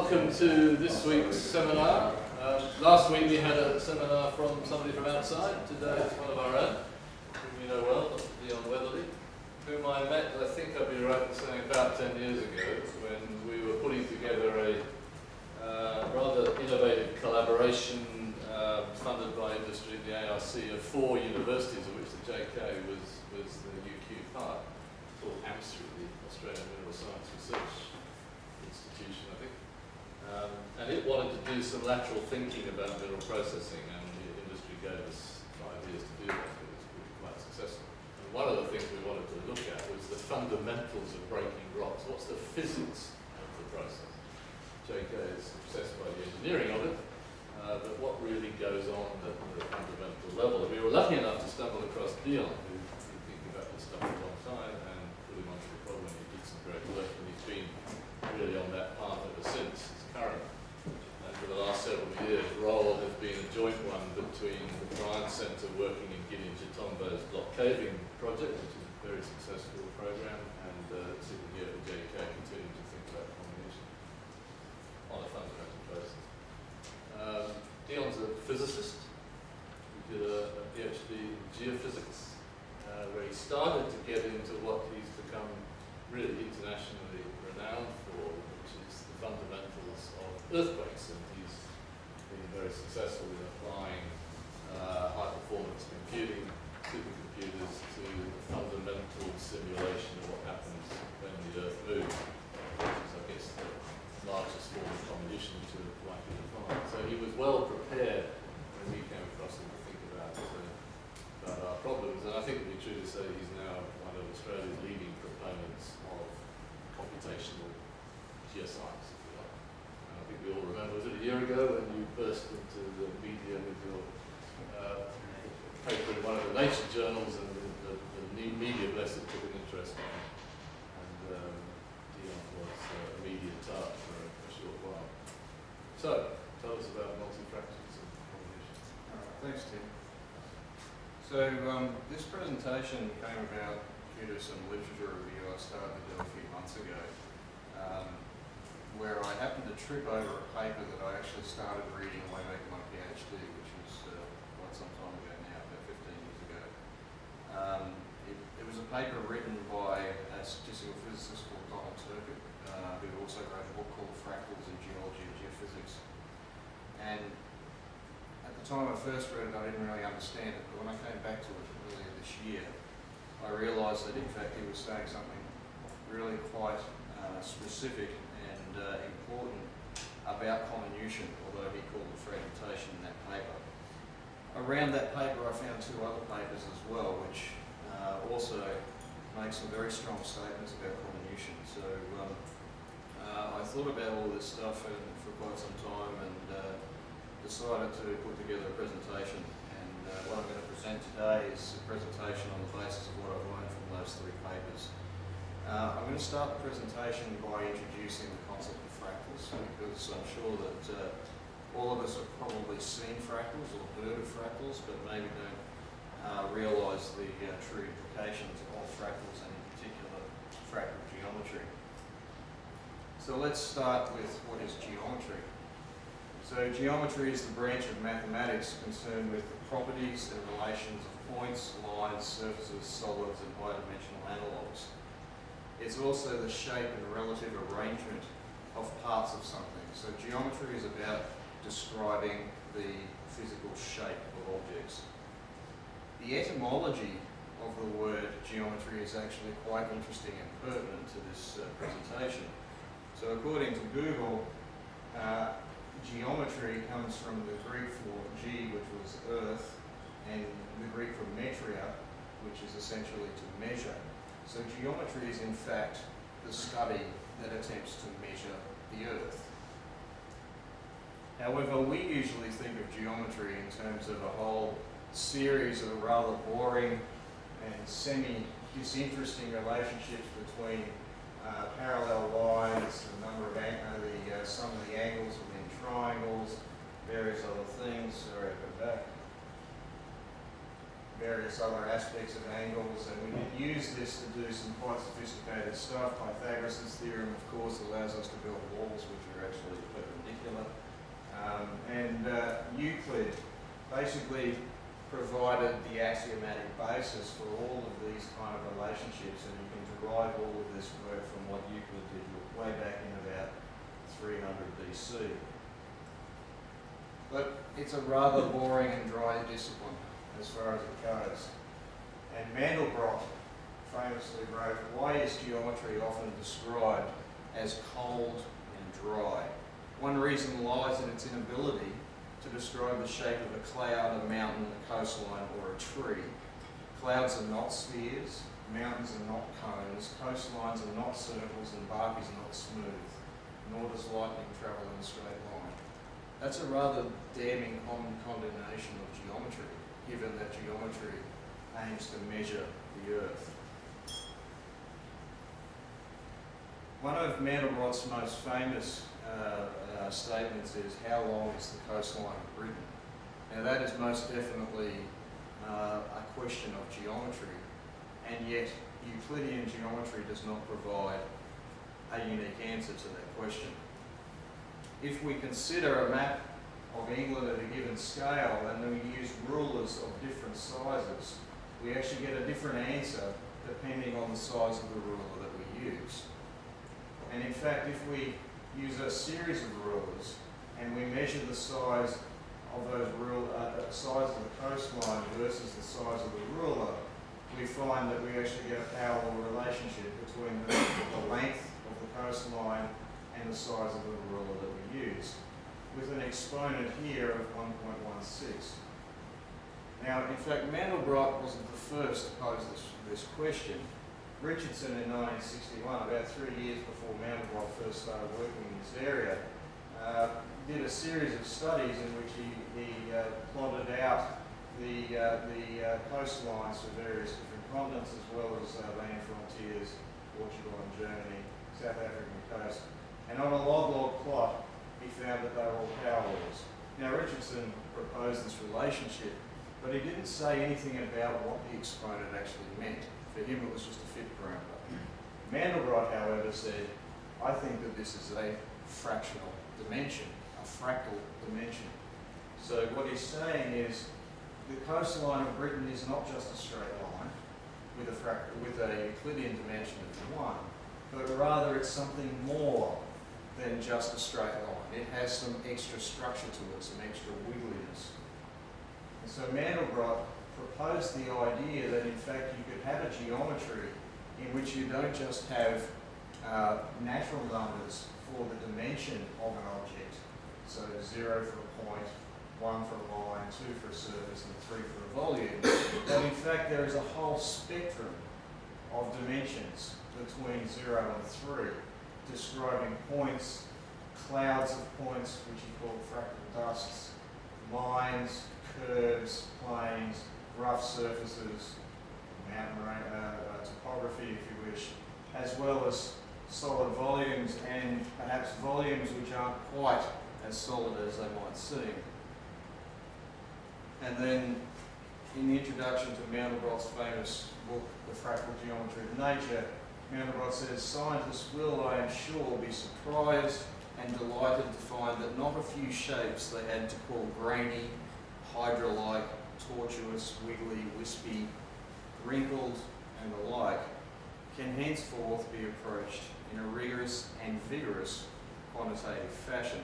welcome to this week's seminar. Last week we had a seminar from somebody from outside. Today it's one of our own, whom you know well, Dr. Dion Weatherly, whom I met, I think I'd be right in saying, about 10 years ago, when we were putting together a rather innovative collaboration funded by industry in the ARC of 4 universities, of which the JK was the UQ part, called AMSRI, the Australian Mineral Science Research Institution, I think. And it wanted to do some lateral thinking about mineral processing, and the industry gave us 5 years to do that. It was really quite successful. And one of the things we wanted to look at was the fundamentals of breaking rocks. What's the physics of the process? JK is obsessed by the engineering of it, but what really goes on at the fundamental level? And we were lucky enough to stumble across Dion, who's been thinking about this stuff for a long time, and put him onto the problem. He did some great work, and he's been really on that path ever since his current. And for the last several years, role has been a joint one between the Bryant Centre working in Gideon Chitombo's block caving project, which is a very successful program, and sitting here at JK continuing to think about combination on a fundamental process. Dion's a physicist. He did a PhD in geophysics, where he started to get into what he's become really internationally renowned for, which is the fundamentals of earthquakes, and he's been very successful in applying high-performance computing, supercomputers, to the fundamental simulation of what happens when the Earth moves, which is, I guess, the largest form of comminution to likely to find. So he was well prepared when we came across him to think about our problems, and I think it would be true to say he's now one of Australia's leading proponents of computational geoscience, if you like. And I think we all remember, was it a year ago when you burst into the media with your paper in one of the Nature journals, and the media blessed took an interest in it, and Dion was a media tart for a short while. So, tell us about multi-fractals and comminution. Thanks, Tim. So this presentation came about due to some literature review I started to do a few months ago, where I happened to trip over a paper that I actually started reading way back in my PhD, which was quite some time ago now, about 15 years ago. It was a paper written by a statistical physicist called Donald Turcotte, who also wrote a book called Fractals in Geology and Geophysics. And at the time I first read it, I didn't really understand it, but when I came back to it earlier this year, I realised that in fact he was saying something really quite specific and important about comminution, although he called it fragmentation in that paper. Around that paper I found 2 other papers as well, which also make some very strong statements about comminution. So I thought about all this stuff for quite some time, and decided to put together a presentation, and what I'm going to present today is a presentation on the basis of what I've learned from those 3 papers. I'm going to start the presentation by introducing the concept of fractals, because I'm sure that all of us have probably seen fractals or heard of fractals, but maybe don't realise the true implications of fractals, and in particular fractal geometry. So let's start with what is geometry. So geometry is the branch of mathematics concerned with the properties and relations of points, lines, surfaces, solids, and high-dimensional analogues. It's also the shape and relative arrangement of parts of something. So geometry is about describing the physical shape of objects. The etymology of the word geometry is actually quite interesting and pertinent to this presentation. So according to Google, geometry comes from the Greek for G, which was earth, and the Greek for metria, which is essentially to measure. So geometry is in fact the study that attempts to measure the earth. However, we usually think of geometry in terms of a whole series of rather boring and semi-disinteresting relationships between parallel lines, the number of sum of the angles within triangles, various other things, sorry, I'll go back, various other aspects of angles, and we can use this to do some quite sophisticated stuff. Pythagoras' theorem, of course, allows us to build walls which are actually basically provided the axiomatic basis for all of these kind of relationships, and you can derive all of this work from what Euclid did way back in about 300 BC. But it's a rather boring and dry discipline as far as it goes. And Mandelbrot famously wrote, "Why is geometry often described as cold and dry? One reason lies in its inability to describe the shape of a cloud, a mountain, a coastline, or a tree. Clouds are not spheres, mountains are not cones, coastlines are not circles, and bark is not smooth, nor does lightning travel in a straight line." That's a rather damning condemnation of geometry, given that geometry aims to measure the Earth. One of Mandelbrot's most famous statements is, "How long is the coastline of Britain?" Now that is most definitely a question of geometry, and yet Euclidean geometry does not provide a unique answer to that question. If we consider a map of England at a given scale and then we use rulers of different sizes, we actually get a different answer depending on the size of the ruler that we use. And in fact, if we use a series of rulers and we measure the size of those size of the coastline versus the size of the ruler, we find that we actually get a parallel relationship between the length of the coastline and the size of the ruler that we use, with an exponent here of 1.16. Now, in fact, Mandelbrot wasn't the first to pose this question. Richardson in 1961, about 3 years before Mandelbrot first started working in this area, did a series of studies in which he plotted out the coastlines for various different continents, as well as land frontiers, Portugal and Germany, South African coast. And on a log-log plot, he found that they were all parallels. Now, Richardson proposed this relationship, but he didn't say anything about what the exponent actually meant. For him, it was just a fit parameter. Mandelbrot, however, said, "I think that this is a fractional dimension, a fractal dimension." So what he's saying is the coastline of Britain is not just a straight line with a Euclidean dimension of 1, but rather it's something more than just a straight line. It has some extra structure to it, some extra wiggliness. And so Mandelbrot proposed the idea that in fact you could have a geometry in which you don't just have natural numbers for the dimension of an object, so 0 for a point, 1 for a line, 2 for a surface, and 3 for a volume, but in fact there is a whole spectrum of dimensions between 0 and 3, describing points, clouds of points, which he called fractal dusts, lines, curves, planes, rough surfaces, mountain topography, if you wish, as well as solid volumes and perhaps volumes which aren't quite as solid as they might seem. And then in the introduction to Mandelbrot's famous book, The Fractal Geometry of Nature, Mandelbrot says, "Scientists will, I am sure, be surprised and delighted to find that not a few shapes they had to call grainy, hydra-like, tortuous, wiggly, wispy, wrinkled, and the like, can henceforth be approached in a rigorous and vigorous quantitative fashion."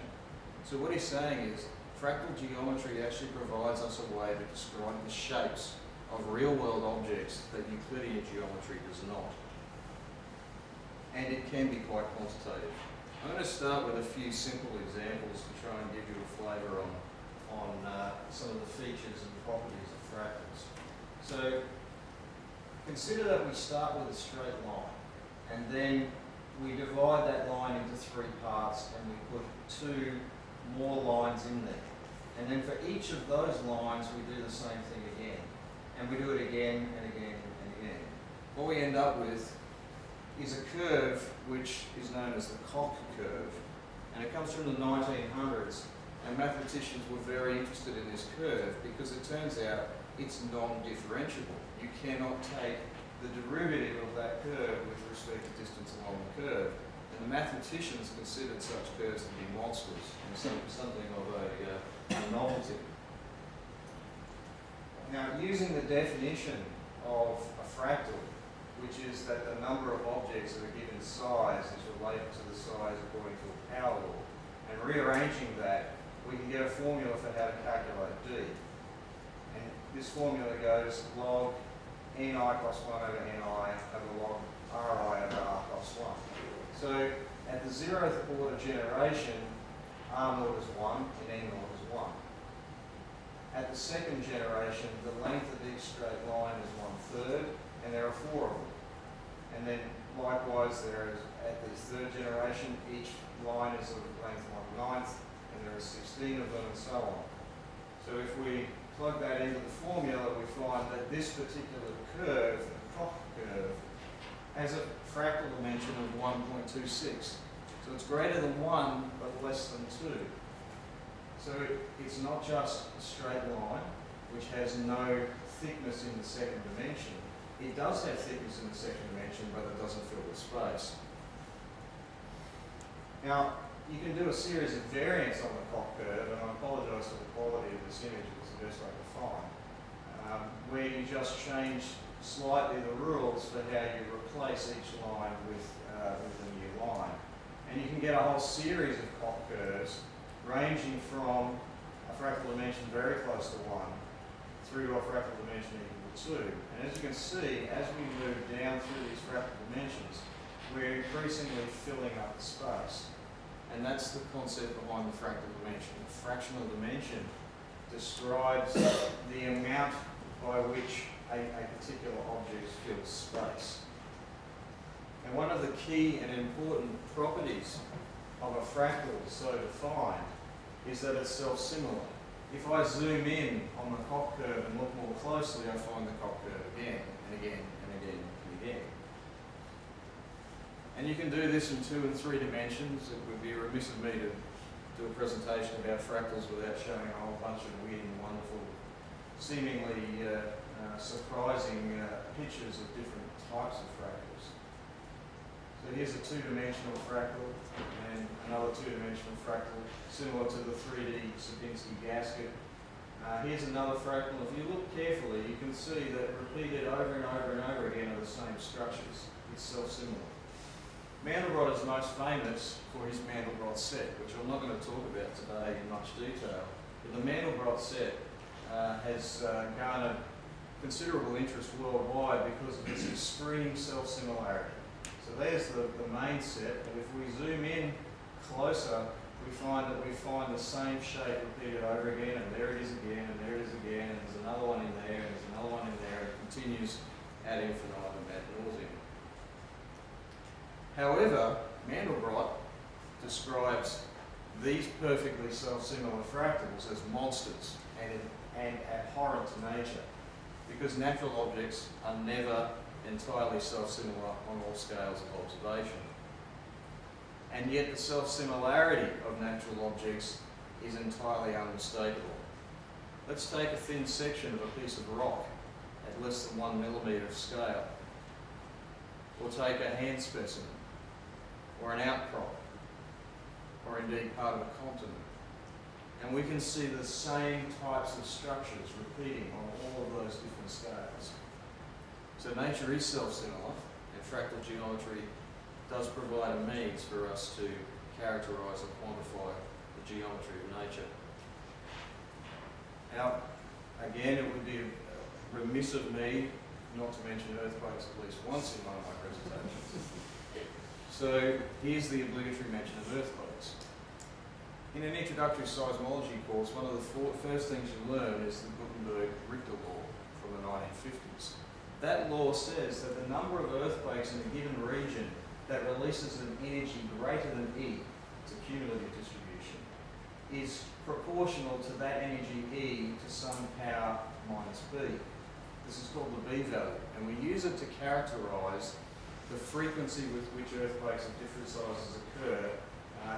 So what he's saying is, fractal geometry actually provides us a way to describe the shapes of real-world objects that Euclidean geometry does not. And it can be quite quantitative. I'm going to start with a few simple examples to try and give you a flavour on some of the features and properties of fractals. So consider that we start with a straight line, and then we divide that line into 3 parts, and we put 2 more lines in there. And then for each of those lines, we do the same thing again. And we do it again and again and again. What we end up with is a curve which is known as the Koch curve. And it comes from the 1900s, and mathematicians were very interested in this curve because it turns out it's non-differentiable. You cannot take the derivative of that curve with respect to distance along the curve. And the mathematicians considered such curves to be monstrous and something of a novelty. Now, using the definition of a fractal, which is that the number of objects of a given size is related to the size according to a power law, and rearranging that, we can get a formula for how to calculate D. And this formula goes log ni plus 1 over ni over log ri over r plus 1. So at the 0th order generation, r naught is 1 and n naught is 1. At the second generation, the length of each straight line is 1/3, and there are 4 of them. And then likewise, there is at the third generation, each line is of length 1/9, and there are 16 of them, and so on. So if we plug that into the formula, we find that this particular curve, the Koch curve, has a fractal dimension of 1.26. So it's greater than 1, but less than 2. So it's not just a straight line, which has no thickness in the second dimension. It does have thickness in the second dimension, but it doesn't fill the space. Now, you can do a series of variants on the Koch curve, and I apologise for the quality of this image, it was the best I could find, where you just change slightly the rules for how you replace each line with a new line. And you can get a whole series of Koch curves ranging from a fractal dimension very close to 1 through to a fractal dimension equal to 2. And as you can see, as we move down through these fractal dimensions, we're increasingly filling up the space. And that's the concept behind the fractal dimension. The fractional dimension describes the amount by which a particular object fills space. And one of the key and important properties of a fractal so defined is that it's self-similar. If I zoom in on the Koch curve and look more closely, I find the Koch curve again and again and again and again. And you can do this in 2 and 3 dimensions. It would be remiss of me to do a presentation about fractals without showing a whole bunch of weird and wonderful, seemingly surprising pictures of different types of fractals. So here's a 2-dimensional fractal and another 2-dimensional fractal, similar to the 3D Sierpinski gasket. Here's another fractal. If you look carefully, you can see that repeated over and over and over again are the same structures. It's self-similar. Mandelbrot is most famous for his Mandelbrot set, which I'm not going to talk about today in much detail. But the Mandelbrot set has garnered considerable interest worldwide because of its extreme self-similarity. So there's the main set, and if we zoom in closer, we find the same shape repeated over again, and there it is again, and there it is again, and there's another one in there, and there's another one in there, and it continues ad infinitum, ad nauseum. However, Mandelbrot describes these perfectly self-similar fractals as monsters and abhorrent to nature, because natural objects are never entirely self-similar on all scales of observation. And yet the self-similarity of natural objects is entirely unmistakable. Let's take a thin section of a piece of rock at less than 1 millimetre of scale, or take a hand specimen, or an outcrop, or indeed part of a continent. And we can see the same types of structures repeating on all of those different scales. So nature is self-similar, and fractal geometry does provide a means for us to characterise and quantify the geometry of nature. Now, again, it would be remiss of me not to mention earthquakes at least once in one of my presentations. So here's the obligatory mention of earthquakes. In an introductory seismology course, one of the first things you learn is the Gutenberg-Richter law from the 1950s. That law says that the number of earthquakes in a given region that releases an energy greater than E, it's a cumulative distribution, is proportional to that energy E to some power minus B. This is called the B value, and we use it to characterise the frequency with which earthquakes of different sizes occur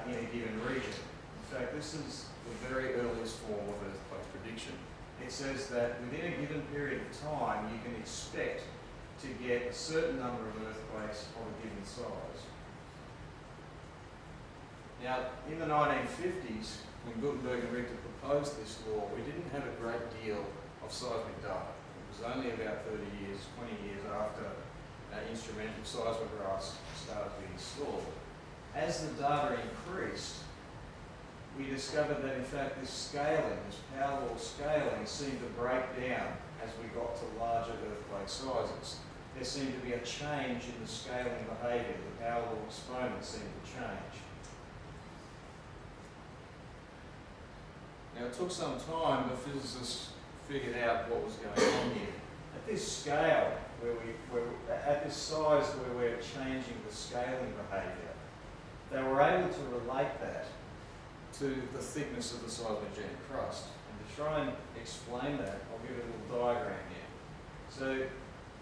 in a given region. In fact, this is the very earliest form of earthquake prediction. It says that within a given period of time, you can expect to get a certain number of earthquakes of a given size. Now, in the 1950s, when Gutenberg and Richter proposed this law, we didn't have a great deal of seismic data. It was only about 30 years, 20 years after instrumental seismographs started to be installed. As the data increased, we discovered that in fact this scaling, this power law scaling, seemed to break down as we got to larger earthquake sizes. There seemed to be a change in the scaling behaviour. The power law exponents seemed to change. Now it took some time, but physicists figured out what was going on here. At this scale, at this size where we're changing the scaling behaviour, they were able to relate that to the thickness of the seismogenic crust. And to try and explain that, I'll give a little diagram here. So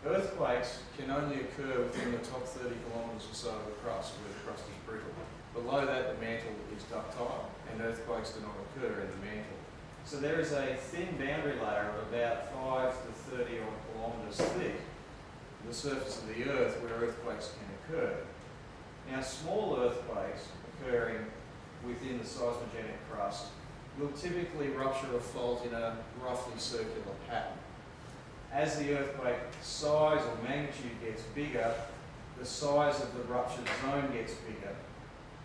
earthquakes can only occur within the top 30 kilometres or so of the crust, where the crust is brittle. Below that, the mantle is ductile, and earthquakes do not occur in the mantle. So there is a thin boundary layer of about 5 to 30 odd kilometres thick, the surface of the Earth, where earthquakes can occur. Now, small earthquakes occurring within the seismogenic crust will typically rupture a fault in a roughly circular pattern. As the earthquake size or magnitude gets bigger, the size of the ruptured zone gets bigger,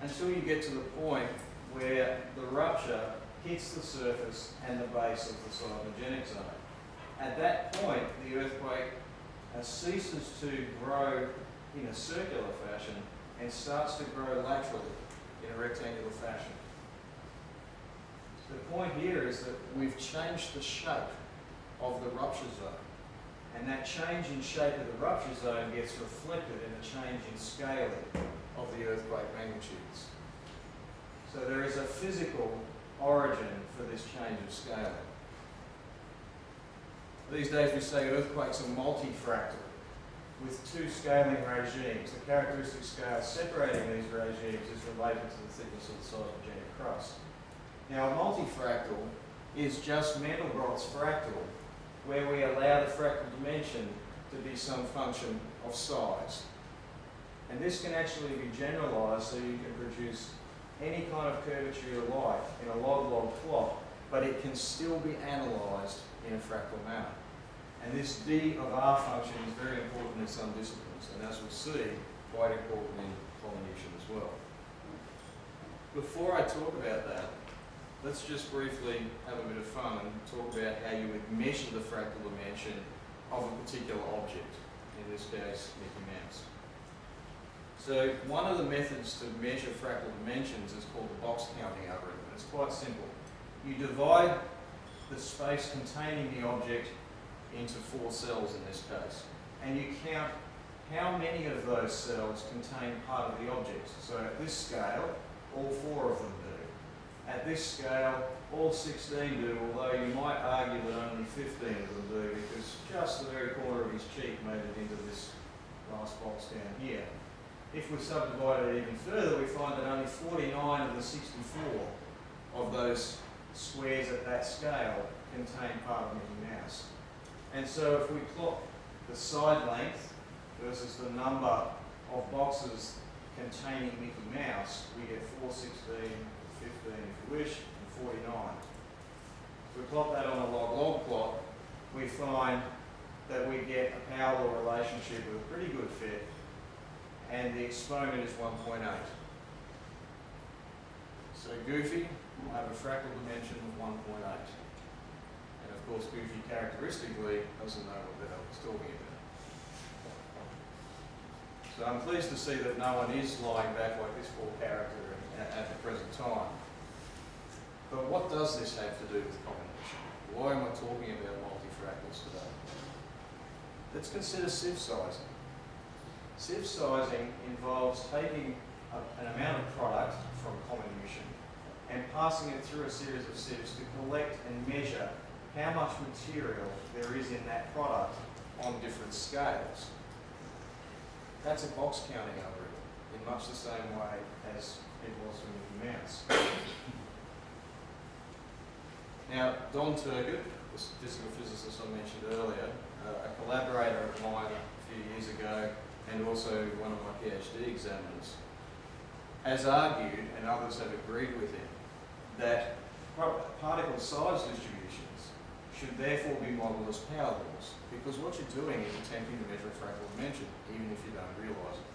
until you get to the point where the rupture hits the surface and the base of the seismogenic zone. At that point, the earthquake ceases to grow in a circular fashion and starts to grow laterally in a rectangular fashion. The point here is that we've changed the shape of the rupture zone, and that change in shape of the rupture zone gets reflected in a change in scaling of the earthquake magnitudes. So there is a physical origin for this change of scaling. These days we say earthquakes are multi-fractal, with two scaling regimes. The characteristic scale separating these regimes is related to the thickness of the seismogenic crust. Now, a multi-fractal is just Mandelbrot's fractal, where we allow the fractal dimension to be some function of size. And this can actually be generalised so you can produce any kind of curvature you like in a log-log plot, but it can still be analysed in a fractal manner. And this d of r function is very important in some disciplines, and as we'll see, quite important in Comminution as well. Before I talk about that, let's just briefly have a bit of fun and talk about how you would measure the fractal dimension of a particular object, in this case, Mickey Mouse. So one of the methods to measure fractal dimensions is called the box counting algorithm. It's quite simple. You divide the space containing the object into 4 cells in this case, and you count how many of those cells contain part of the object. So at this scale, all 4 of them do. At this scale, all 16 do, although you might argue that only 15 of them do, because just the very corner of his cheek made it into this last box down here. If we subdivide it even further, we find that only 49 of the 64 of those squares at that scale contain part of Mickey Mouse. And so if we plot the side length versus the number of boxes containing Mickey Mouse, we get 4, 16, 15 if you wish, and 49. If we plot that on a log-log plot, we find that we get a power law relationship with a pretty good fit, and the exponent is 1.8. So Goofy will have a fractal dimension of 1.8. And of course, Goofy characteristically doesn't know what the hell he's talking about. So I'm pleased to see that no one is lying back like this poor character at the present time. But what does this have to do with Comminution? Why am I talking about multi-fractals today? Let's consider sieve sizing. Sieve sizing involves taking an amount of product from Comminution and passing it through a series of sieves to collect and measure how much material there is in that product on different scales. That's a box counting algorithm in much the same way as it was for Mickey Mouse. Now, Don Turcott, the statistical physicist I mentioned earlier, a collaborator of mine a few years ago, and also one of my PhD examiners, has argued, and others have agreed with him, that particle size distributions should therefore be modelled as power laws, because what you're doing is attempting to measure a fractal dimension, even if you don't realise it.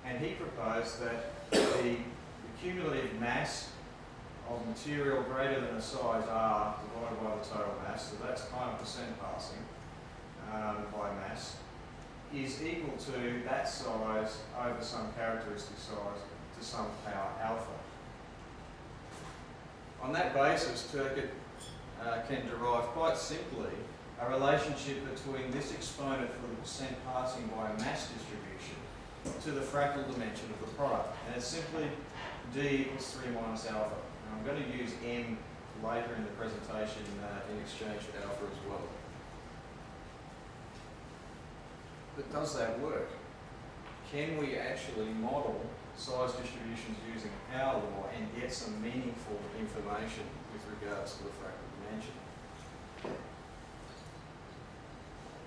And he proposed that the cumulative mass of material greater than a size R divided by the total mass, so that's kind of percent passing by mass, is equal to that size over some characteristic size to some power alpha. On that basis, Turcotte can derive quite simply a relationship between this exponent for the percent passing by a mass distribution to the fractal dimension of the product. And it's simply D equals 3 minus alpha. And I'm going to use M later in the presentation in exchange for alpha as well. But does that work? Can we actually model size distributions using power law and get some meaningful information with regards to the fractal dimension?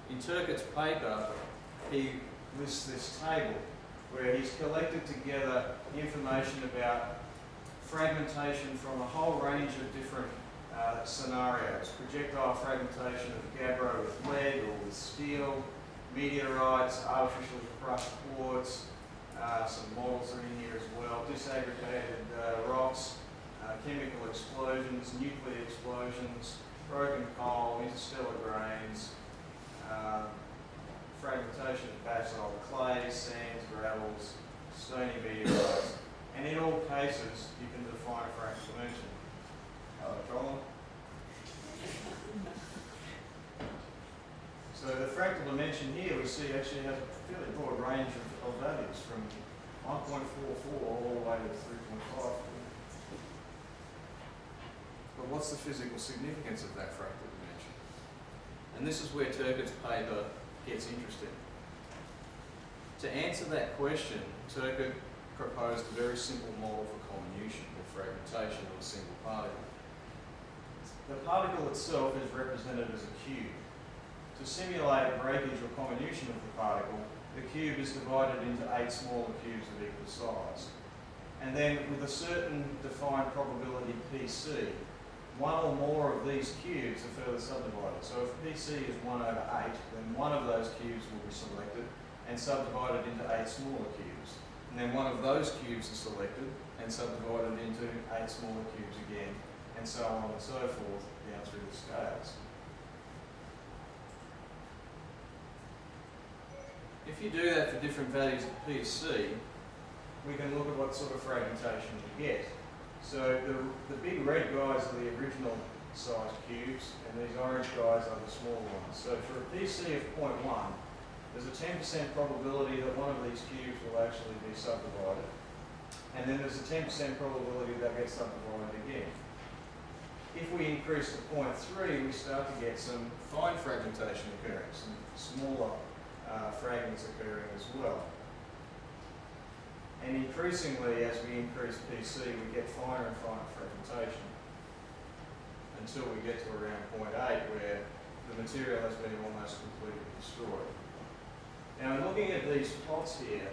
In Turcotte's paper, he lists this table where he's collected together information about fragmentation from a whole range of different scenarios. Projectile fragmentation of gabbro with lead or with steel, meteorites, artificially crushed quartz, some models are in here as well, disaggregated rocks, chemical explosions, nuclear explosions, broken coal, interstellar grains, fragmentation of basalt clay, sands, gravels, stony meteorites. And in all cases, you can define a fractal dimension. Hello, Colin. So the fractal dimension here we see actually has a fairly broad range of values from 1.44 all the way to 3.5. But what's the physical significance of that fractal dimension? And this is where Turcotte's paper gets interesting. To answer that question, Turcotte proposed a very simple model for comminution, or fragmentation of a single particle. The particle itself is represented as a cube. To simulate breakage or comminution of the particle, the cube is divided into 8 smaller cubes of equal size. And then with a certain defined probability PC, one or more of these cubes are further subdivided. So if PC is 1 over 8, then one of those cubes will be selected and subdivided into 8 smaller cubes. And then one of those cubes is selected and subdivided into 8 smaller cubes again, and so on and so forth down through the scales. If you do that for different values of PC, we can look at what sort of fragmentation we get. So the big red guys are the original sized cubes, and these orange guys are the smaller ones. So for a PC of 0.1, there's a 10% probability that one of these cubes will actually be subdivided. And then there's a 10% probability that gets subdivided again. If we increase to 0.3, we start to get some fine fragmentation occurring, some smaller fragments occurring as well. And increasingly, as we increase PC, we get finer and finer fragmentation until we get to around 0.8, where the material has been almost completely destroyed. Now, looking at these plots here,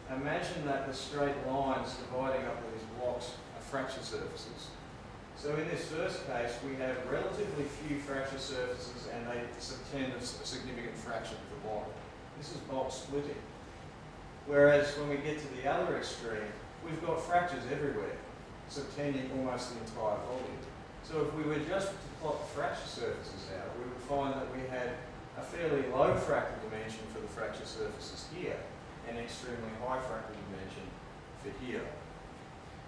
imagine that the straight lines dividing up these blocks are fracture surfaces. So in this first case, we have relatively few fracture surfaces, and they subtend a significant fraction of the bottom. This is bulk splitting. Whereas when we get to the other extreme, we've got fractures everywhere, subtending almost the entire volume. So if we were just to plot the fracture surfaces out, we would find that we had a fairly low fractal dimension for the fracture surfaces here, and an extremely high fractal dimension for here.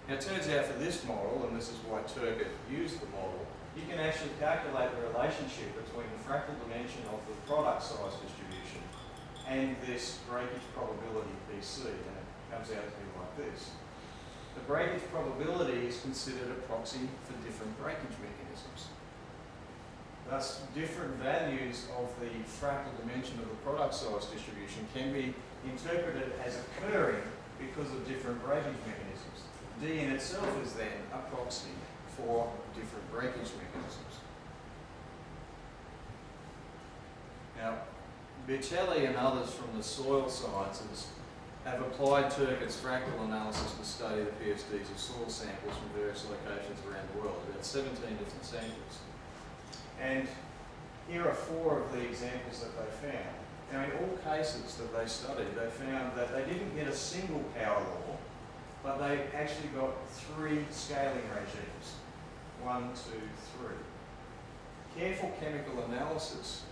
Now it turns out for this model, and this is why Turcotte used the model, you can actually calculate the relationship between the fractal dimension of the product size distribution and this breakage probability PC, and it comes out to be like this. The breakage probability is considered a proxy for different breakage mechanisms. Thus, different values of the fractal dimension of the product size distribution can be interpreted as occurring because of different breakage mechanisms. D in itself is then a proxy for different breakage mechanisms. Now, Bichelli and others from the soil sciences have applied Turcotte's fractal analysis to study the PSDs of soil samples from various locations around the world, about 17 different samples. And here are 4 of the examples that they found. Now, in all cases that they studied, they found that they didn't get a single power law, but they actually got 3 scaling regimes. 1, 2, 3. Careful chemical analysis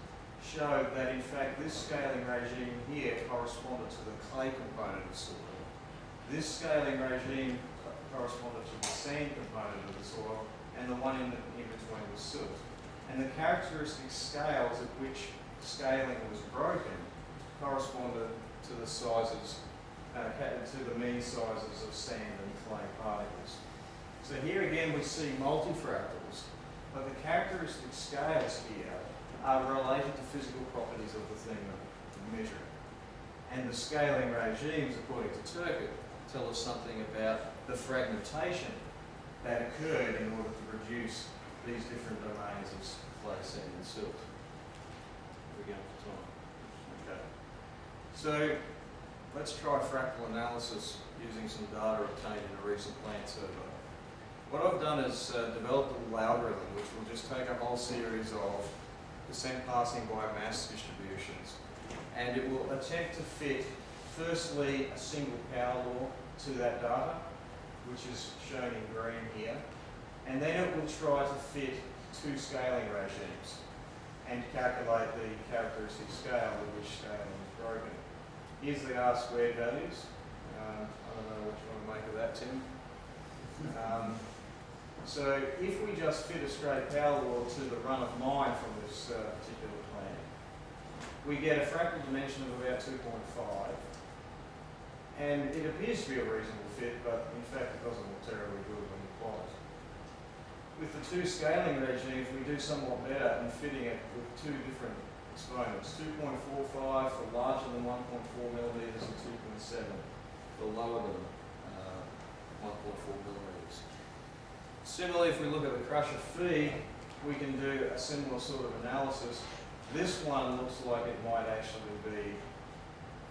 showed that, in fact, this scaling regime here corresponded to the clay component of soil. This scaling regime corresponded to the sand component of the soil, and the one in between was silt. And the characteristic scales at which scaling was broken corresponded to the sizes, to the mean sizes of sand and clay particles. So here again we see multi-fractals, but the characteristic scales here are related to physical properties of the thing that we're measuring. And the scaling regimes, according to Turcotte, tell us something about the fragmentation that occurred in order to produce these different domains of clay, sand and silt. We're going for time. Okay. So let's try fractal analysis using some data obtained in a recent plant survey. What I've done is developed a little algorithm which will just take a whole series of percent passing by mass distributions, and it will attempt to fit firstly a single power law to that data, which is shown in green here, and then it will try to fit 2 scaling regimes and calculate the characteristic scale at which scaling is broken. Here's the R-squared values. I don't know what you want to make of that, Tim. So if we just fit a straight power law to the run of mine from this particular plant, we get a fractal dimension of about 2.5. And it appears to be a reasonable fit, but in fact it doesn't look terribly good when applied. With the 2 scaling regimes, we do somewhat better in fitting it with 2 different exponents. 2.45 for larger than 1.4 millimetres and 2.7 for lower than 1.4 millimetres. Similarly, if we look at the crusher feed, we can do a similar sort of analysis. This one looks like it might actually be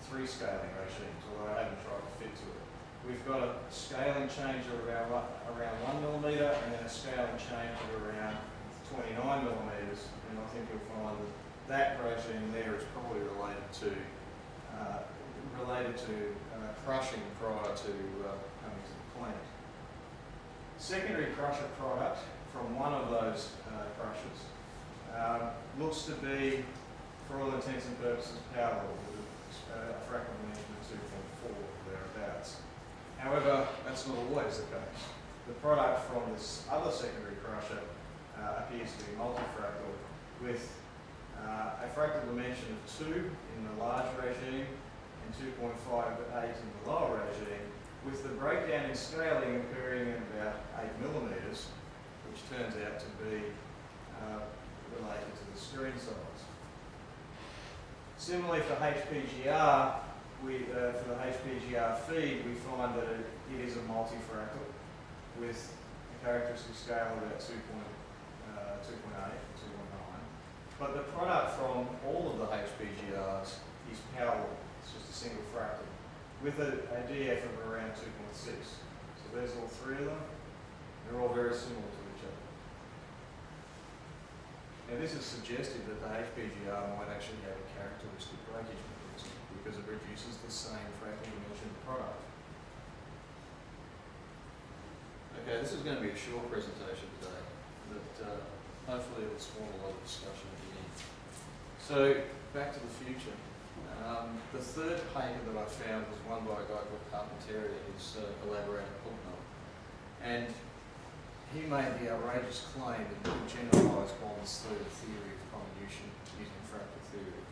3 scaling regimes, although I haven't tried to fit to it. We've got a scaling change of around 1 millimetre and then a scaling change of around 29 millimetres, and I think you'll find that that regime there is probably related to crushing prior to coming to the plant. Secondary crusher product from one of those crushers looks to be, for all intents and purposes, power law with a fractal dimension of 2.4 thereabouts. However, that's not always the case. The product from this other secondary crusher appears to be multi-fractal with a fractal dimension of 2 in the large regime and 2.58 in the lower regime, with the breakdown in scaling occurring at about 8 millimetres, which turns out to be related to the screen size. Similarly for HPGR, for the HPGR feed, we find that it is a multi-fractal with a characteristic scale of about 2.8 and 2.9. But the product from all of the HPGRs is power law. It's just a single fractal with a DF of around 2.6. So there's all 3 of them. They're all very similar to each other. Now this is suggestive that the HPGR might actually have a characteristic breakage mechanism because it produces the same fractal dimension product. Okay, this is going to be a short presentation today, but hopefully it will spawn a lot of discussion at the end. So, back to the future. The third paper that I found was one by a guy called Carpentier and his collaborator Putnam. And he made the outrageous claim that he could generalise Bond's third theory of comminution using fractal theory.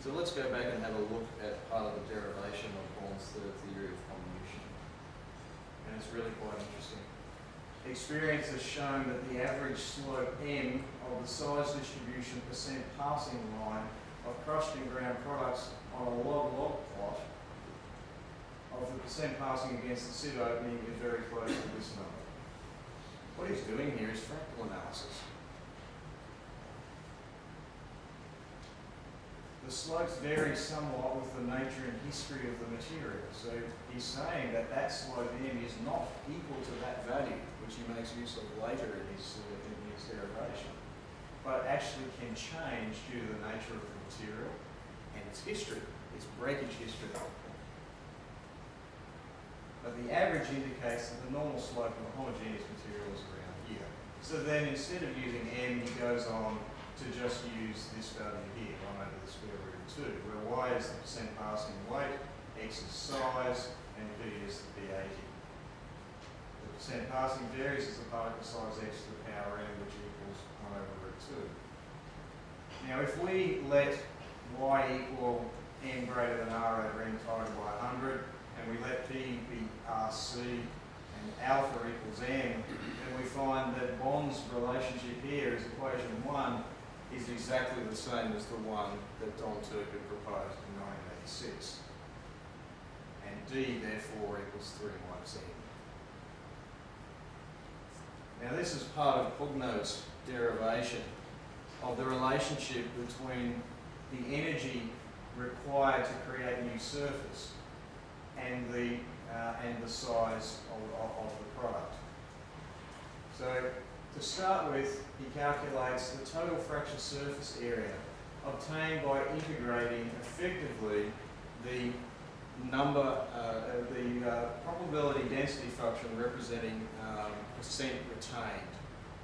So let's go back and have a look at part of the derivation of Bond's third theory of comminution. And it's really quite interesting. Experience has shown that the average slope m of the size distribution percent passing line of crushed and ground products on a log-log plot of the percent passing against the SID opening is very close to this number. What he's doing here is fractal analysis. The slopes vary somewhat with the nature and history of the material. So he's saying that that slope m is not equal to that value, which he makes use of later in his derivation. but actually can change due to the nature of the material and its history, its breakage history. But the average indicates that the normal slope of a homogeneous material is around here. So then instead of using m, he goes on to just use this value here, 1 over the square root of 2, where y is the percent passing weight, x is size, and b is the B80. The percent passing varies as the particle size x to the power n, which equals 1 over root 2. Now if we let y equal m greater than r over m divided by 100, and we let p be rc, and alpha equals m, then we find that Bond's relationship here is equation 1 is exactly the same as the one that Don Turpin proposed in 1986. And D therefore equals 3 minus n. Now this is part of Pugno's derivation of the relationship between the energy required to create a new surface and the size of the product. So to start with, he calculates the total fracture surface area obtained by integrating effectively the probability density function representing percent retained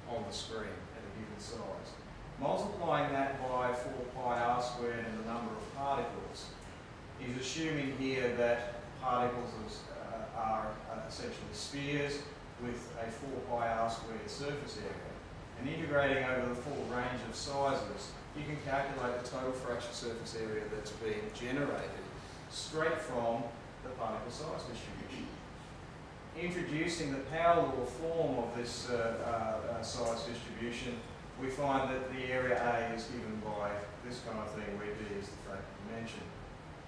on the screen at a given size. Multiplying that by 4 pi r squared and the number of particles, he's assuming here that particles are essentially spheres with a 4 pi r squared surface area. And integrating over the full range of sizes, you can calculate the total fracture surface area that's being generated straight from the particle size distribution. Introducing the power law form of this size distribution, we find that the area A is given by this kind of thing, where D is the fractal dimension.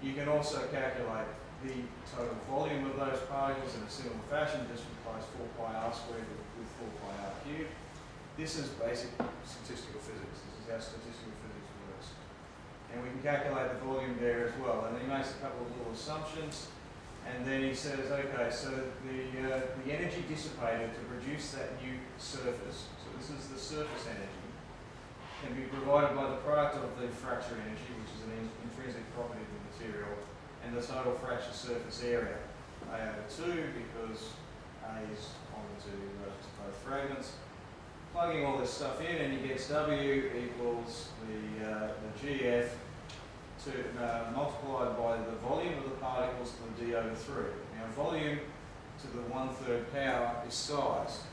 You can also calculate the total volume of those particles in a similar fashion, just replace 4 pi r squared with 4 pi r cubed. This is basic statistical physics. This is how statistical physics works. And we can calculate the volume there as well. And he makes a couple of little assumptions. And then he says, okay, so the energy dissipated to produce that new surface, so this is the surface energy, can be provided by the product of the fracture energy, which is an intrinsic property of the material, and the total fracture surface area, A over 2, because A is common to both fragments. Plugging all this stuff in, and he gets W equals the GF multiplied by the volume of the particles to the D over 3. Now volume to the 1/3 power is size.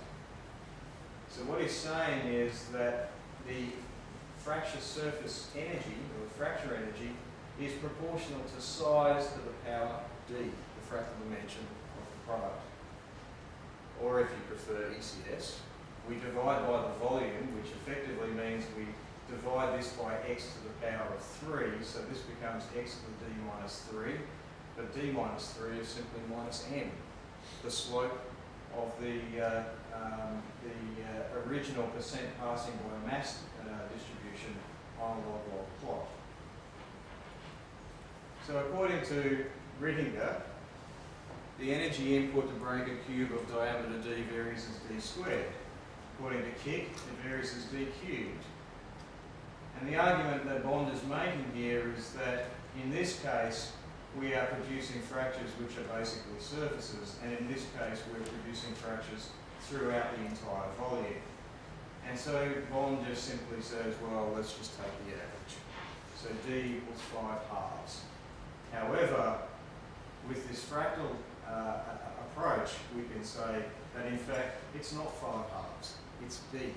So what he's saying is that the fracture surface energy, or fracture energy, is proportional to size to the power D, the fractal dimension of the product. Or if you prefer ECS, we divide by the volume, which effectively means we divide this by x to the power of 3, so this becomes x to the D minus 3, but D minus 3 is simply minus m, the slope of the original percent passing by mass distribution on a log-log plot. So according to Rittinger, the energy input to break a cube of diameter d varies as d squared. According to Kick, it varies as d cubed. And the argument that Bond is making here is that in this case we are producing fractures which are basically surfaces, and in this case we're producing fractures throughout the entire volume. And so Bond just simply says, well, let's just take the average. So D equals 5 halves. However, with this fractal approach, we can say that in fact it's not 5 halves, it's D.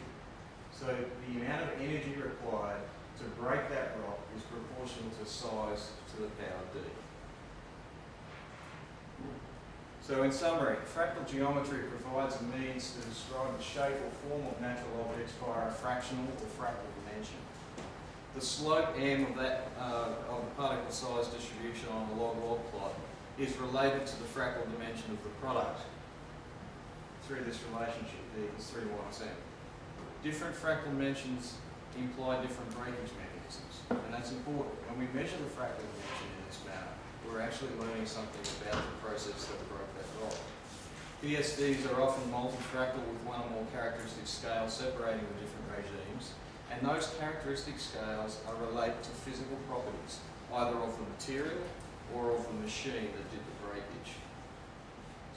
So the amount of energy required to break that rock is proportional to size to the power D. So in summary, fractal geometry provides a means to describe the shape or form of natural objects via a fractional or fractal dimension. The slope m of that of the particle size distribution on the log-log plot is related to the fractal dimension of the product through this relationship D equals 3 minus m. Different fractal dimensions imply different breakage mechanisms, and that's important. When we measure the fractal dimension in this manner, we're actually learning something about the process that broke that rock. PSDs are often multi-fractal with one or more characteristic scales separating the different regimes, And those characteristic scales are related to physical properties, either of the material or of the machine that did the breakage.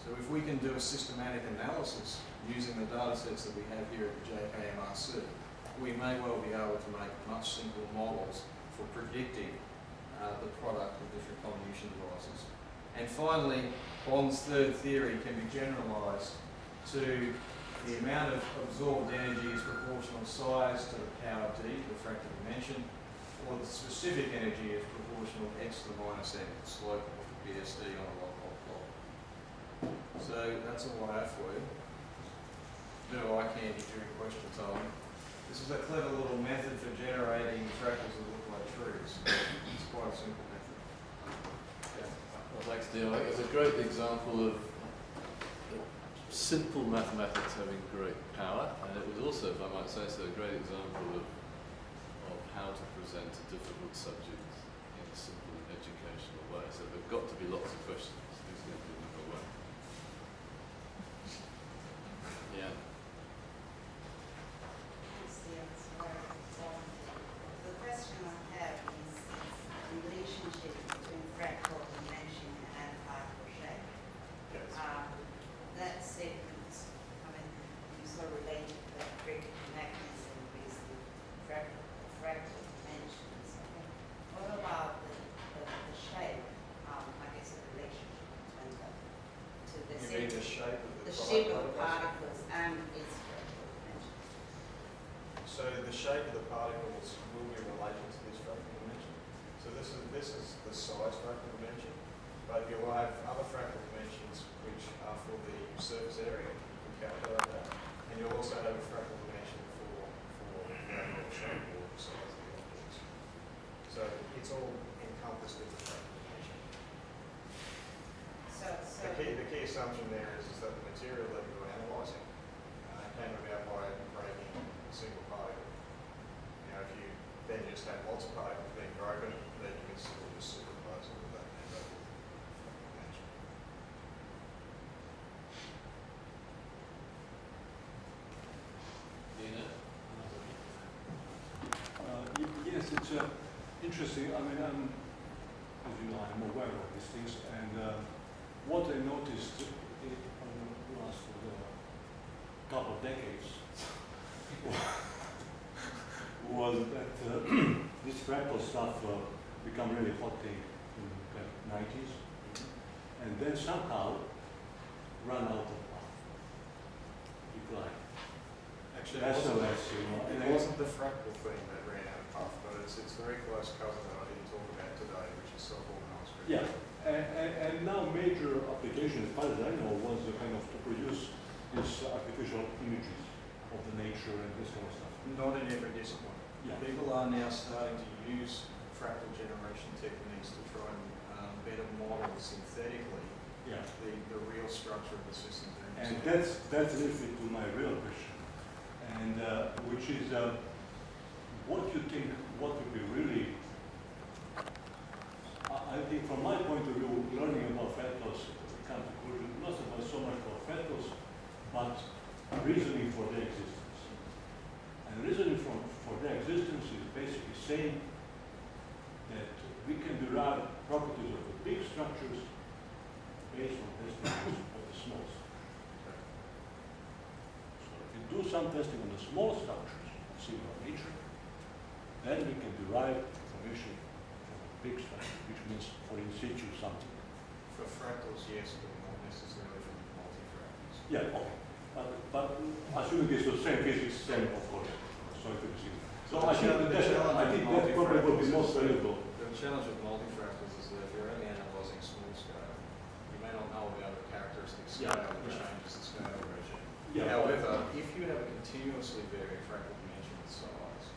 So if we can do a systematic analysis using the data sets that we have here at the JKMRC, we may well be able to make much simpler models for predicting the product of different comminution devices. And finally, Bond's third theory can be generalised to the amount of absorbed energy is proportional size to the power d, the fractal dimension, or the specific energy is proportional x to the minus n, the slope of the BSD on a log-log plot. So that's all I have for you. Do eye candy during question time. This is a clever little method for generating fractals that look like trees. It's quite a simple method. Yeah. Well, thanks, Dion. It's a great example of simple mathematics having great power, and it was also, if I might say so, a great example of how to present a difficult subject in a simple educational way. So there have got to be lots of questions. Who's going to do number one? Yeah. The question I have is the relationship between fractal dimension and particle shape. Yes. That sequence, I mean, you sort of relate the breakage mechanism with the fractal dimensions. Okay. What about the shape? I guess the relationship between them to the You mean the shape of the shape of the particles and its fractal dimension. So the shape of the particles will be related to this fractal dimension. So this is the size fractal dimension, but you'll have other fractal dimensions which are for the surface area. You can calculate that, and you'll also have a fractal dimension for the overall shape or the size of the objects. So it's all encompassed in the fractal dimension. So The key assumption there is that the material that you're analysing came about by breaking a single particle. You know, if you then just have lots of particles being broken, then you can still just superimpose it with that dimension. Dina? Yes, it's interesting. I mean, as you know, I'm aware of these things, and what I noticed in the last couple of decades was that this fractal stuff became really hot thing in the 90s, and then somehow ran out of decline. Actually, Less and less, you know. And it wasn't the fractal thing that ran out of puff, but it's very close cousin that I didn't talk about today, which is self-organized. Yeah, and now major application, as far as I know, was kind of to produce these artificial images of the nature and this kind of stuff. Not in every discipline. Yeah. People are now starting to use fractal generation techniques to try and better model synthetically the real structure of the system. And that's leads me to my real question, and which is what you think, what would be really, I think from my point of view, learning about fractals, we come to conclusion, not about so much about fractals, but reasoning for their existence. And reasoning for their existence is basically saying that we can derive properties of the big structures based on testing of the small structures. So if you do some testing on the small structures of similar nature, then we can derive information from the big structure, which means for in situ something. For fractals, yes, but not necessarily for multi-fractals. Yeah, okay. But assuming it's the same physics, same of course. Sorry to be So I think that probably will be most valuable. The challenge with multi-fractals is that if you're only analysing small scale, you may not know about the characteristic scale that changes the scale regime. Yeah. However, if you have a continuously varying fractal dimension with size,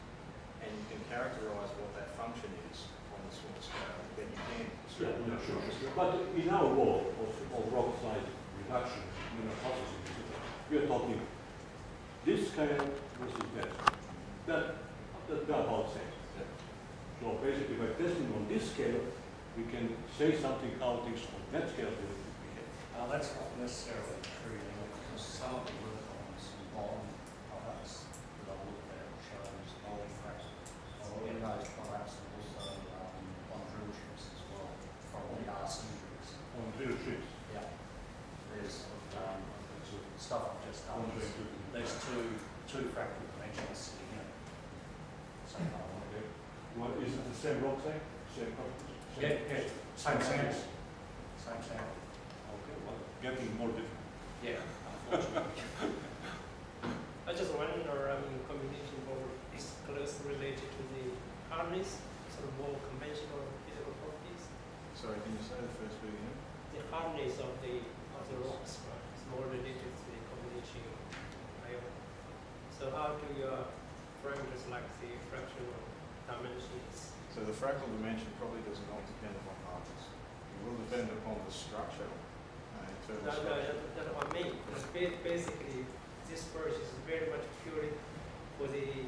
and you can characterise what that function is on the small scale, then you can. Sure. But in our world of rock size reduction, processing, we are talking this scale versus that. They're about the same. Yeah. So basically, by testing on this scale, we can say something how things on that scale will behave. That's not necessarily true, because some of the work on some bond products that I looked at shows multi two fractal dimensions sitting in it. So I want to do. What, is it the same rock type? Same properties? Yeah, same sample. Same sample. Okay, well, getting more difficult. Yeah, unfortunately. I just wonder, combination more is closely related to the hardness, sort of more conventional physical properties. Sorry, can you say the first bit again? The hardness of the rocks, right, is more related to the combination ion. So how do your parameters like the fractional dimensions? So the fractal dimension probably does not depend upon hardness. It will depend upon the structure, internal structure. That's what I mean. Basically, this approach is very much purely for the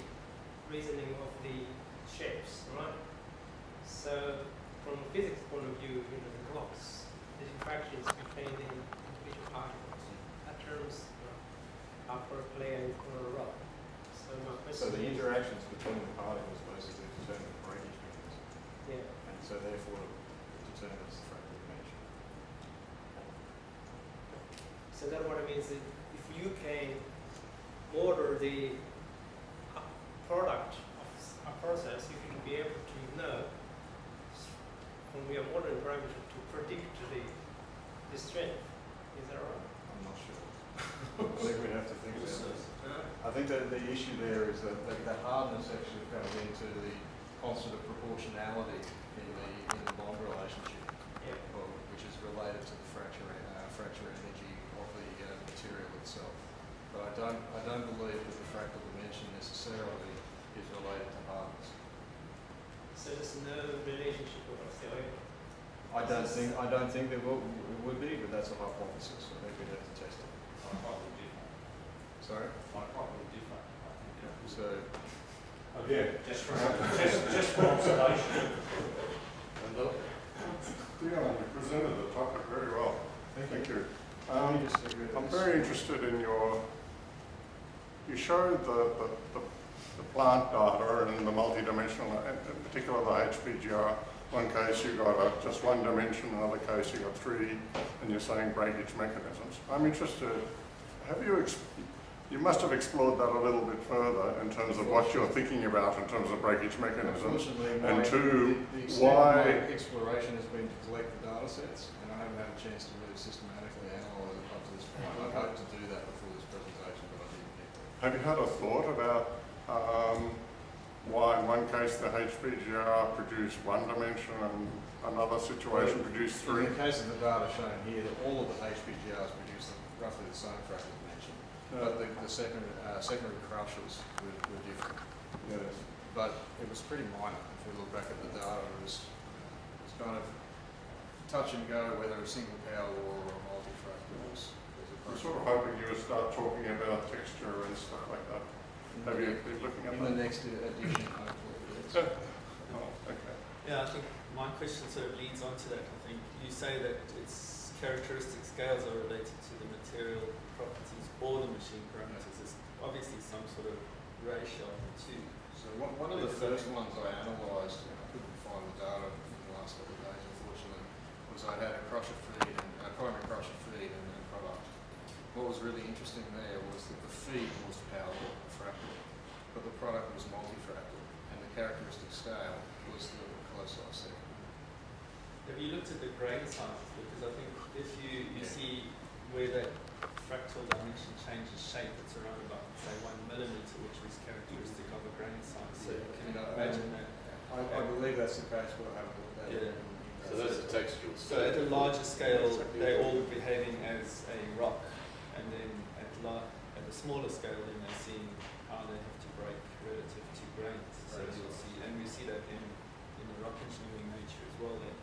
reasoning of the shapes, right? So from a physics point of view, the rocks, the interactions between the individual particles, atoms, upper plane or a rock. So my question So the is, interactions between the particles basically determine the breakage mechanism, yeah. and so therefore it determines the fractal dimension. So that's what it means. That if you can order the product of a process, you can be able to know when we are modeling parameters to predict the strength. Is that right? I'm not sure. I think we have to think about this. Huh? I think that the issue there is that the hardness actually comes into the constant of proportionality in the bond relationship, Yeah. which is related to the fracture energy of the material itself. But I don't believe that the fractal dimension necessarily is related to hardness. So there's no relationship whatsoever. I don't think there would be, but that's a hypothesis. I think we'd have to test it. I'm probably different. Sorry? I'm probably different, I think. So, Again, Just for observation. Dion, you presented the topic very well. Thank you. let me just agree with I'm this. very interested in you showed the plant data and the multi-dimensional, in particular the HPGR. One case you got just one dimension, another case you got three, and you're saying breakage mechanisms. I'm interested, you must have explored that a little bit further in terms of what you're thinking about in terms of breakage mechanisms. Unfortunately, And two, the extent of my why, exploration has been to collect the data sets, and I haven't had a chance to really systematically analyse it up to this point. I'd hoped to do that before this presentation, but I didn't get there. have you had a thought about why in one case the HPGR produced one dimension and another situation produced three? In the case of the data shown here, all of the HPGRs produce roughly the same fractal dimension, but the secondary crushes were different. Yes. But it was pretty minor. If we look back at the data, it was kind of touch and go whether a single power law or a multi-fractal was I'm appropriate. sort of hoping you would start talking about texture and stuff like that. Have you been looking at In the that? next edition, hopefully, yes. Oh, okay. Yeah, I think my question sort of leads on to that. I think you say that its characteristic scales are related to the material properties or the machine parameters. There's obviously some sort of ratio of the two. So one of the first ones I analysed, and I couldn't find the data in the last couple of days, unfortunately, was I had a crusher feed and a primary crusher feed and a product. What was really interesting there was that the feed was power fractal, but the product was multi-fractal, and the characteristic scale was the close second. Have you looked at the grain sizes? Because I think if you see where that fractal dimension changes shape, it's around about, say, 1 millimeter, which is characteristic of a grain size. So you can imagine that. I believe that's the case, but I haven't looked at it. So that's the textual. So at a larger scale, they're all behaving as a rock, and then at a smaller scale, then they're seeing how they have to break relative to grains. So you'll see, and we see that in the rock engineering nature as well, that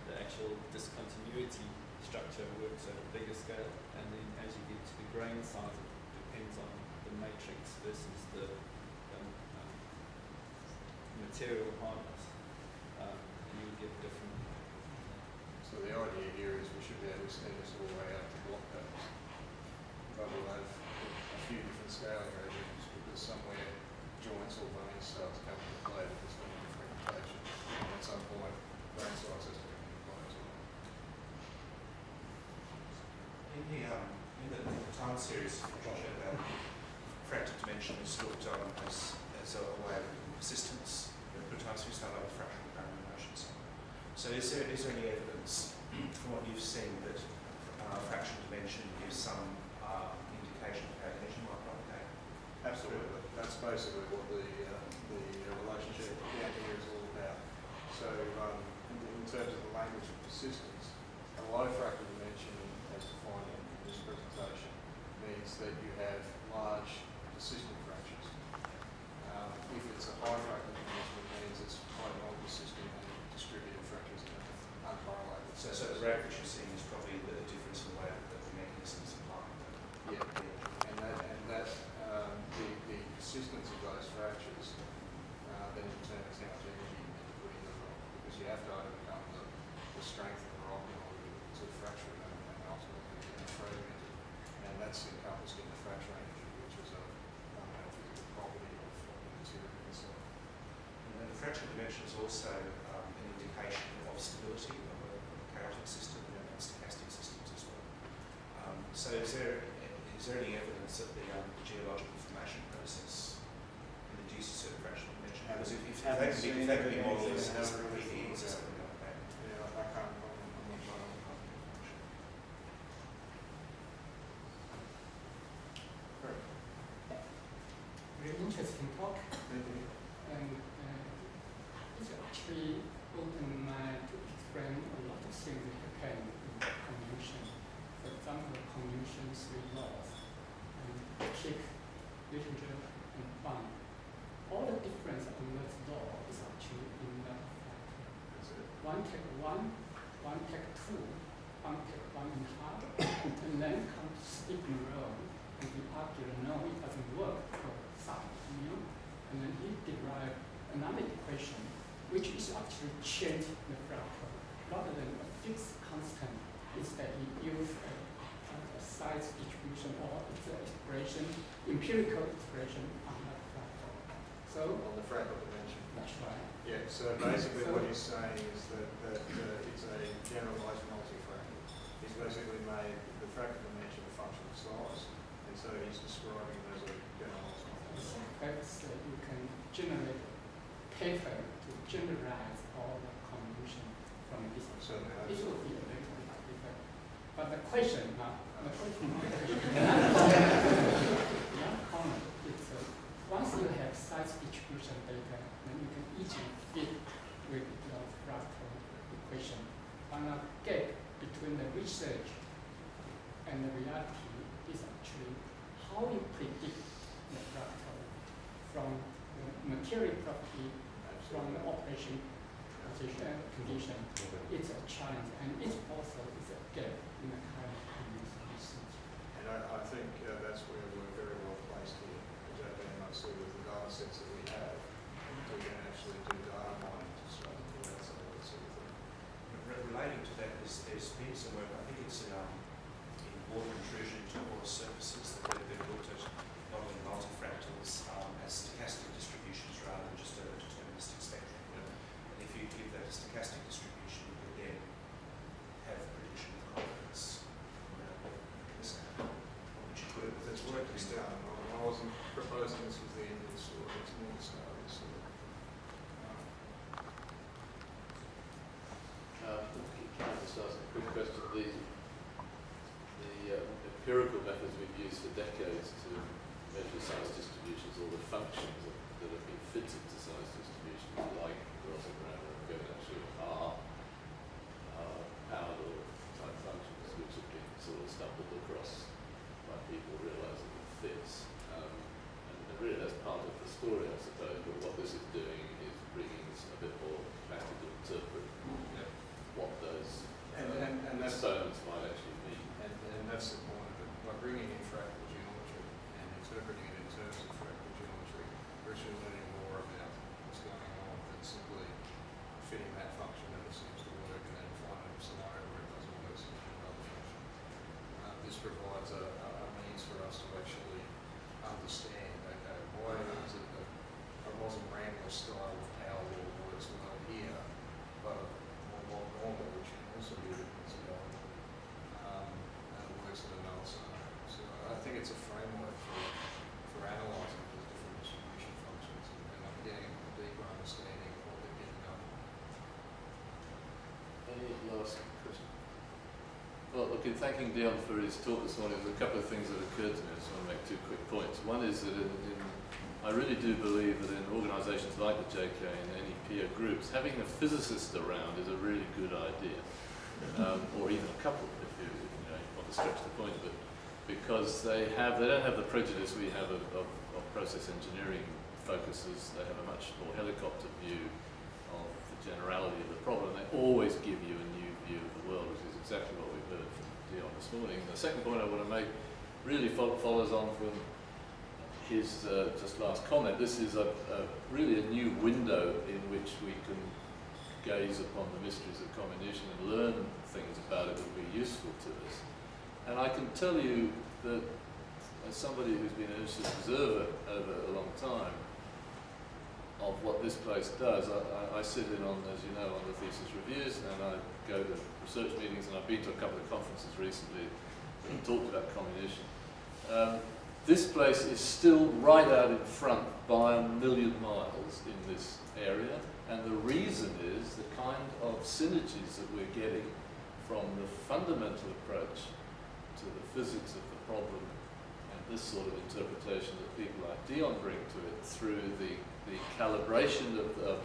the actual discontinuity structure works at a bigger scale, and then as you get to the grain size, it depends on the matrix versus the material hardness. You get different. So the idea here is we should be able to extend this all the way out to block patterns. But we'll have a few different scaling regimes because somewhere joints or veins start to come into play with this kind of fragmentation. And at some point, grain size has to come into play as well. In the time series, Josh had about fractal dimension is looked on as a way of persistence. But times we start with fractional Comminution. So is there any evidence from what you've seen that fractional dimension gives some indication of how energy might propagate? Absolutely. That's basically what the relationship down here is all about. So in terms of the language of persistence, a low fractal dimension, as defined in this presentation, means that you have large persistent fractures. If it's a high fractal dimension, it means it's high non-persistent and distributed fractures that are uncorrelated. So the breakage you're seeing is probably the difference in the way that the mechanisms apply. Yeah, the persistence of those fractures then determines how much energy you need to put into the rock, because you have to overcome the strength of the rock in order to fracture it and ultimately fragment it. And that's encompassed in the fracture energy, which is a fundamental physical property of the material itself. And the fracture dimension is also an indication of stability of a chaotic system and stochastic systems as well. So is there any evidence that the geological formation process induces certain fractional dimension? Because if they can be modeled as PDEs or something like that. Yeah, I can't, I'm not sure. Very interesting talk. And it's actually opened my to explain a lot of things that happen in Comminution. For example, Comminution 3 laws, and kick, literature, and bond. All the difference on that law is actually in the factor. One take one take two, one take 1.5, and then come to Stephen Rowe, and he argued, no, it doesn't work for some, and then he derived another equation, which is actually change the fractal, rather than a fixed constant. Is that he used a size distribution or it's an expression, empirical expression on that fractal. So On the fractal dimension. that's right. Yeah, so basically what he's saying is that it's a generalized multi-fractal. He's basically made the fractal dimension a function of size, and so he's describing it as a generalized multi-fractal. That's you can generate paper to generalize all the Comminution from this. So This will be a very good paper. But the question, not common. It's once you have size distribution data, then you can easily fit with the fractal equation. On a gap between the research and the reality is actually how you predict the fractal from the material property, from the operation condition. It's a challenge, and it's also is a gap in the current research. And I think that's where we're very well placed here at JKMRC with the data sets that we have. We can actually do data mining to start to do that sort of thing. Relating to that, there's been some work, I think it's in water intrusion into water surfaces that they've looked at modelling multi-fractals as stochastic distributions rather than just a deterministic spectrum. And if you give that a stochastic distribution, you could then have a prediction of confidence around what this happened. Which you could, There's work to be done. I wasn't proposing this was the end of the story. It's more the start of the story. Can I just ask a quick question? The empirical methods we've used for decades to measure size distributions, or the functions that have been fitted to size distributions, like Rosengrad and Gaussian, are power law type functions, which have been sort of stumbled across by people realizing it fits. And really that's part of the story, I suppose, but what this is doing is bringing us a bit more capacity to interpret what those And that's experiments might actually mean. And that's the point of it. By bringing in fractal geometry and interpreting it in terms of fractal geometry, we're actually learning more about what's going on than simply fitting that function that it seems to work and then finding a scenario where it doesn't work so another function. This provides a means for us to actually understand, okay, why is it that a Rosen-Randler style of power law works well here, but more normal, which can also be written as a works in another scenario. So I think it's a framework for analysing the different thanking Dion for his talk this morning, there's a couple of things that occurred to me. I just want to make 2 quick points. One is that I really do believe that in organisations like the JK and any peer groups, having a physicist around is a really good idea, or even a couple if you want to stretch the point. But because they don't have the prejudice we have of process engineering focuses. They have a much more helicopter view of the generality of the problem. They always give you a new view of the world, which is exactly what we've heard from Dion this morning. And the second point I want to make really follows on from his just last comment. This is really a new window in which we can gaze upon the mysteries of comminution and learn things about it that will be useful to us. And I can tell you that as somebody who's been an interested observer over a long time of what this place does, I sit in on, as you know, on the thesis reviews, and I go to research meetings, and I've been to a couple of conferences recently that have talked about comminution. This place is still right out in front by 1,000,000 miles in this area, and the reason is the kind of synergies that we're getting from the fundamental approach to the physics of the problem and this sort of interpretation that people like Dion bring to it through the calibration of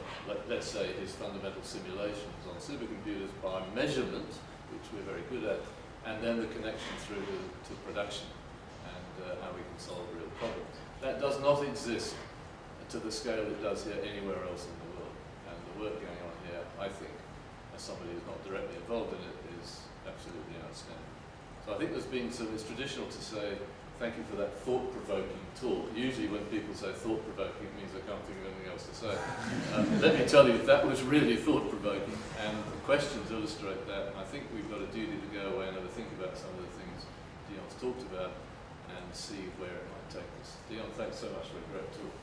let's say, his fundamental simulations on supercomputers by measurement, which we're very good at, and then the connection through to production and how we can solve real problems. That does not exist to the scale it does here anywhere else in the world. And the work going on here, I think, as somebody who's not directly involved in it, is absolutely outstanding. So I think it's traditional to say, thank you for that thought-provoking talk. Usually when people say thought-provoking, it means I can't think of anything else to say. Let me tell you, that was really thought-provoking, and the questions illustrate that. And I think we've got a duty to go away and have a think about some of the things Dion's talked about and see where it might take us. Dion, thanks so much for a great talk.